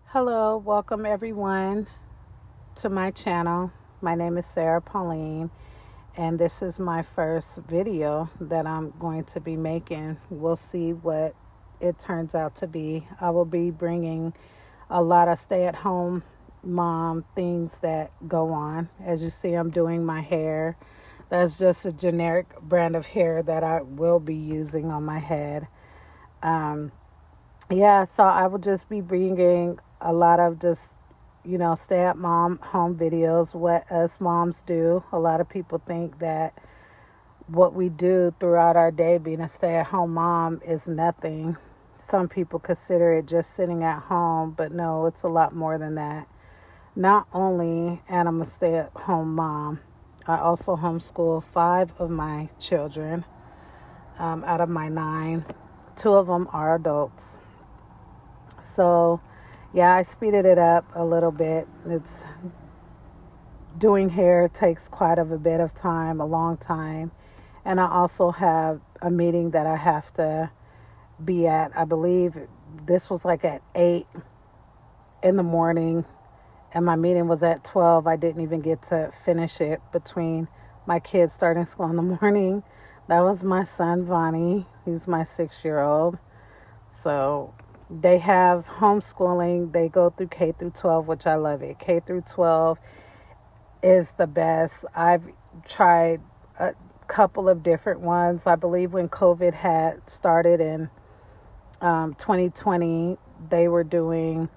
Hello, welcome everyone to my channel. My name is Sarah Pauline, and this is my first video that I'm going to be making. We'll see what it turns out to be. I will be bringing a lot of stay at home mom things that go on. As you see, I'm doing my hair. That's just a generic brand of hair that I will be using on my head. Um, yeah, so I will just be bringing a lot of just, stay at mom home videos, what us moms do. A lot of people think that what we do throughout our day being a stay at home mom is nothing. Some people consider it just sitting at home, but no, it's a lot more than that. Not only am I a stay at home mom, I also homeschool five of my children out of my nine. Two of them are adults. So, yeah, I speeded it up a little bit. It's doing hair takes quite of a bit of time, a long time. And I also have a meeting that I have to be at. I believe this was like at 8 in the morning, and my meeting was at 12. I didn't even get to finish it between my kids starting school in the morning. That was my son, Vonnie. He's my 6-year old. So they have homeschooling. They go through K through 12, which I love it. K through 12 is the best. I've tried a couple of different ones. I believe when COVID had started in 2020, they were doing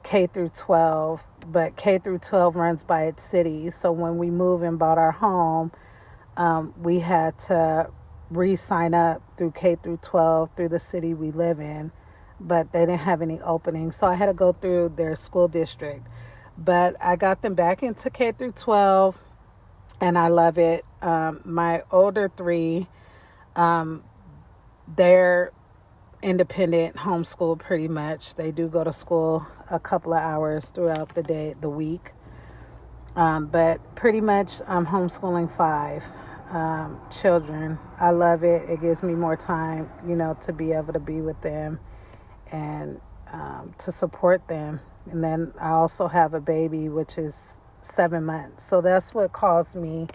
K through 12, but K through 12 runs by its cities. So when we moved and bought our home, we had to re-sign up through K through 12 through the city we live in, but they didn't have any openings. So I had to go through their school district. But I got them back into K through 12, and I love it. My older three, they're independent, homeschool pretty much. They do go to school a couple of hours throughout the day, the week. But pretty much I'm homeschooling five children. I love it. It gives me more time, to be able to be with them and to support them. And then I also have a baby, which is 7 months. So that's what caused me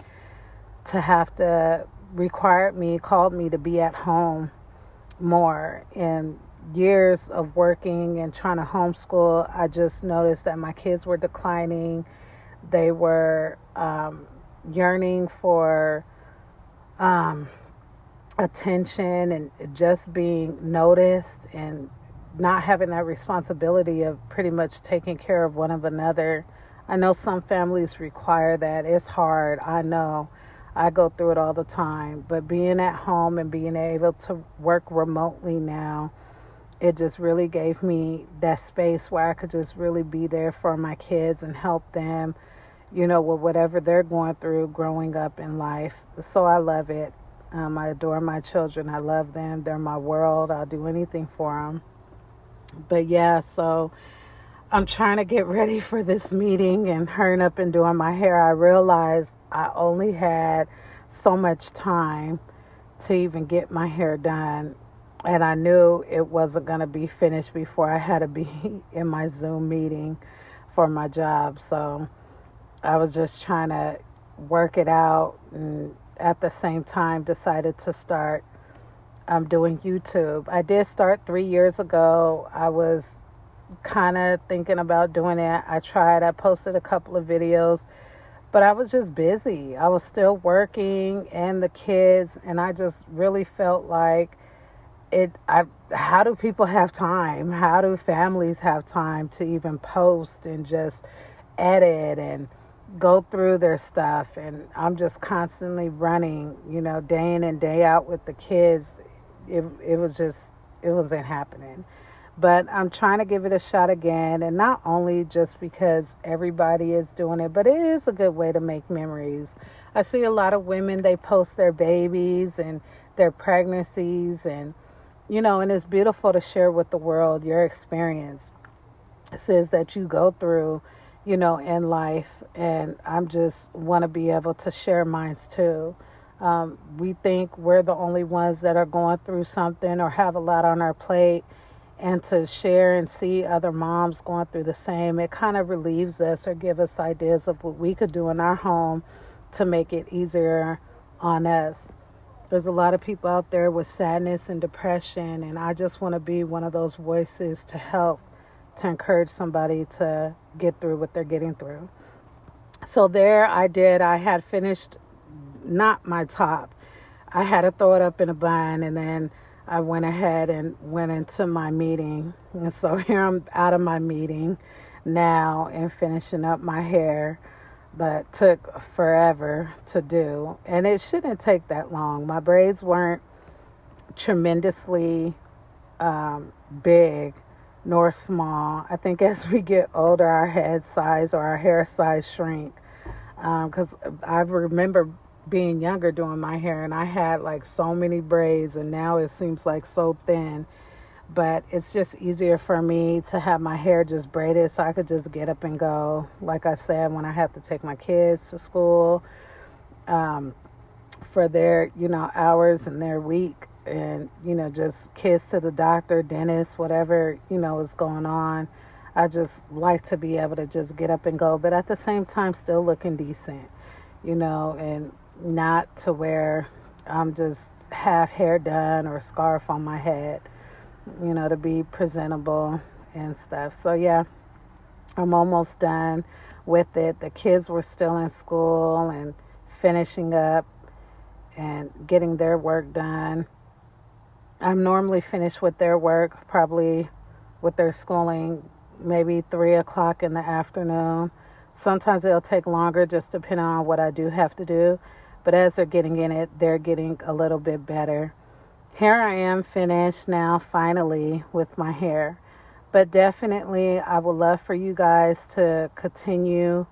to have to called me to be at home more. And years of working and trying to homeschool, I just noticed that my kids were declining. They were yearning for attention and just being noticed, and not having that responsibility of pretty much taking care of one of another. I know some families require that. It's hard. I know. I go through it all the time. But being at home and being able to work remotely now, it just really gave me that space where I could just really be there for my kids and help them, with whatever they're going through growing up in life. So I love it. I adore my children. I love them. They're my world. I'll do anything for them. But yeah, so I'm trying to get ready for this meeting and hurrying up and doing my hair. I realized I only had so much time to even get my hair done. And I knew it wasn't going to be finished before I had to be in my Zoom meeting for my job. So I was just trying to work it out, and at the same time decided to start doing YouTube. I did start 3 years ago. I was kind of thinking about doing it. I posted a couple of videos, but I was just busy. I was still working and the kids, and I just really felt like how do people have time? How do families have time to even post and just edit and go through their stuff? And I'm just constantly running, day in and day out with the kids. It wasn't happening. But I'm trying to give it a shot again, and not only just because everybody is doing it, but it is a good way to make memories. I see a lot of women, they post their babies and their pregnancies, and and it's beautiful to share with the world your experience. It says that you go through, in life, and I'm just want to be able to share mine too. We think we're the only ones that are going through something or have a lot on our plate, and to share and see other moms going through the same, it kind of relieves us or give us ideas of what we could do in our home to make it easier on us. There's a lot of people out there with sadness and depression, and I just want to be one of those voices to help, to encourage somebody to get through what they're getting through. So there I had finished not my top. I had to throw it up in a bun, and then I went ahead and went into my meeting. And so here I'm out of my meeting now and finishing up my hair that took forever to do. And it shouldn't take that long. My braids weren't tremendously big nor small. I think as we get older, our head size or our hair size shrink. Because I remember being younger doing my hair, and I had like so many braids, and now it seems like so thin. But it's just easier for me to have my hair just braided so I could just get up and go. Like I said, when I have to take my kids to school for their, hours in their week, and, just kids to the doctor, dentist, whatever, is going on. I just like to be able to just get up and go, but at the same time, still looking decent, and not to where I'm just half hair done or a scarf on my head, to be presentable and stuff. So yeah, I'm almost done with it. The kids were still in school and finishing up and getting their work done. I'm normally finished with their work, probably with their schooling, maybe 3 o'clock in the afternoon. Sometimes it'll take longer, just depending on what I do have to do. But as they're getting in it, they're getting a little bit better. Here I am finished now, finally, with my hair. But definitely, I would love for you guys to continue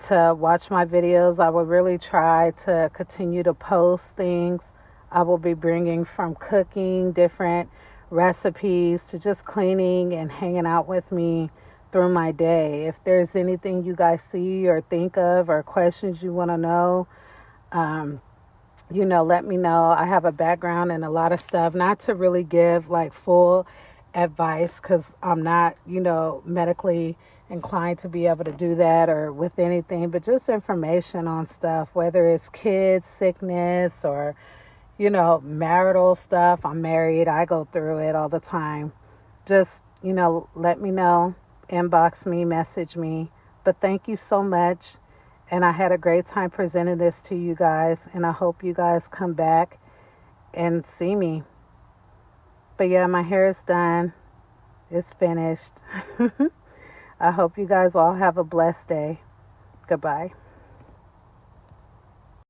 to watch my videos. I will really try to continue to post things. I will be bringing from cooking, different recipes, to just cleaning and hanging out with me through my day. If there's anything you guys see or think of or questions you want to know, let me know. I have a background in a lot of stuff, not to really give like full advice because I'm not, medically inclined to be able to do that or with anything, but just information on stuff, whether it's kids, sickness, or, marital stuff. I'm married. I go through it all the time. Just, let me know, inbox me, message me. But thank you so much. And I had a great time presenting this to you guys. And I hope you guys come back and see me. But yeah, my hair is done. It's finished. I hope you guys all have a blessed day. Goodbye.